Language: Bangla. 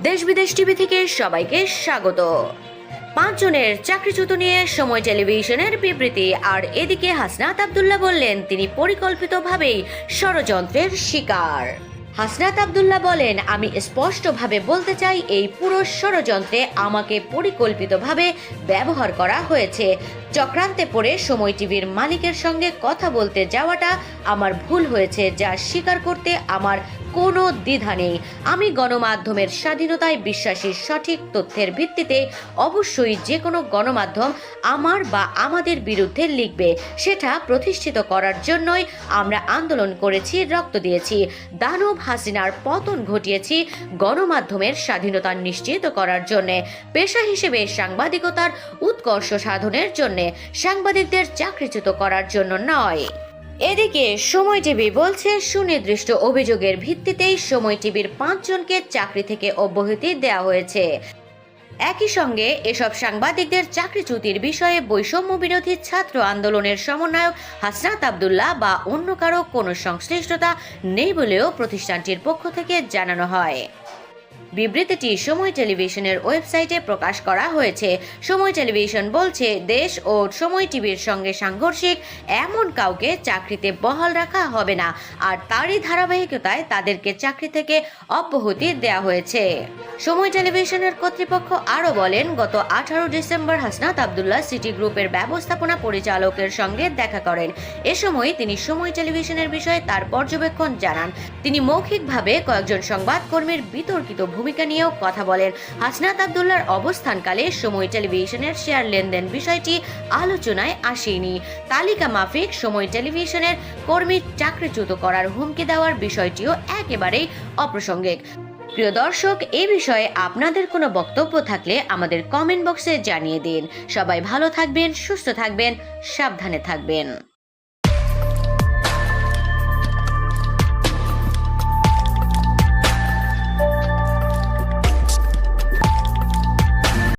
দেশ বিদেশ টিভি থেকে সবাইকে স্বাগত। 5 জনের চাকরিচ্যুত নিয়ে সময় টেলিভিশনের বিবৃতি। আর এদিকে হাসনাত আব্দুল্লাহ বললেন তিনি পরিকল্পিতভাবেই ষড়যন্ত্রের শিকার। হাসনাত আব্দুল্লাহ বলেন, আমি স্পষ্টভাবে বলতে চাই এই পুরো ষড়যন্ত্রে আমাকে পরিকল্পিতভাবে ব্যবহার করা হয়েছে। চক্রান্তে পড়ে সময় টিভির মালিকের সঙ্গে কথা বলতে যাওয়াটা আমার ভুল হয়েছে, যা স্বীকার করতে আমার কোনো দ্বিধা নেই। আমি গণমাধ্যমের স্বাধীনতায় বিশ্বাসী। সঠিক তথ্যের ভিত্তিতে অবশ্যই যে কোনো গণমাধ্যম আমার বা আমাদের বিরুদ্ধে লিখবে। সেটা প্রতিষ্ঠিত করার জন্যই আমরা আন্দোলন করেছি, রক্ত দিয়েছি। দানব হাসিনার পতন ঘটিয়েছি গণমাধ্যমের স্বাধীনতা নিশ্চিত করার জন্য, পেশা হিসেবে সাংবাদিকতার উৎকর্ষ সাধনের জন্য, সাংবাদিকদের চাকরিচ্যুত করার জন্য নয়। এদিকে সময় টিভি বলছে, সুনির্দিষ্ট অভিযোগের ভিত্তিতেই সময় টিভির 5 জনকে চাকরি থেকে অব্যাহতি দেওয়া হয়েছে। একই সঙ্গে এসব সাংবাদিকদের চাকরিচ্যুতির বিষয়ে বৈষম্য বিরোধী ছাত্র আন্দোলনের সমন্বয়ক হাসনাত আব্দুল্লাহ বা অন্য কারো কোনো সংশ্লিষ্টতা নেই বলেও প্রতিষ্ঠানটির পক্ষ থেকে জানানো হয়। বিবৃতিটি সময় টেলিভিশনের ওয়েবসাইটে প্রকাশ করা হয়েছে। সময় টেলিভিশন বলছে, দেশ ও সময় টিভির সঙ্গে সাংঘর্ষিক এমন কাউকে চাকরিতে বহাল রাখা হবে না, আর তারই ধারাবাহিকতায় তাদেরকে চাকরি থেকে অব্যাহতি দেওয়া হয়েছে। সময় টেলিভিশনের কর্তৃপক্ষ আরও বলেন, গত 18 ডিসেম্বর হাসনাত আব্দুল্লাহ সিটি গ্রুপের ব্যবস্থাপনা পরিচালকের সঙ্গে দেখা করেন। এ সময় তিনি সময় টেলিভিশনের বিষয়ে তার পর্যবেক্ষণ জানান। তিনি মৌখিকভাবে কয়েকজন সংবাদকর্মীর বিতর্কিত ভূমিকা নিয়েও কথা বলেন। হাসনাত আব্দুল্লাহর অবস্থানকালে সময় টেলিভিশনের শেয়ার লেনদেন বিষয়টি আলোচনায় আসেনি। তালিকা মাফিক সময় টেলিভিশনের কর্মী চাকরিচ্যুত করার হুমকি দেওয়ার বিষয়টিও একেবারেই অপ্রাসঙ্গিক। প্রিয় দর্শক, এই বিষয়ে আপনাদের কোনো বক্তব্য থাকলে আমাদের কমেন্ট বক্সে জানিয়ে দিন। সবাই ভালো থাকবেন, সুস্থ থাকবেন, সাবধানে থাকবেন।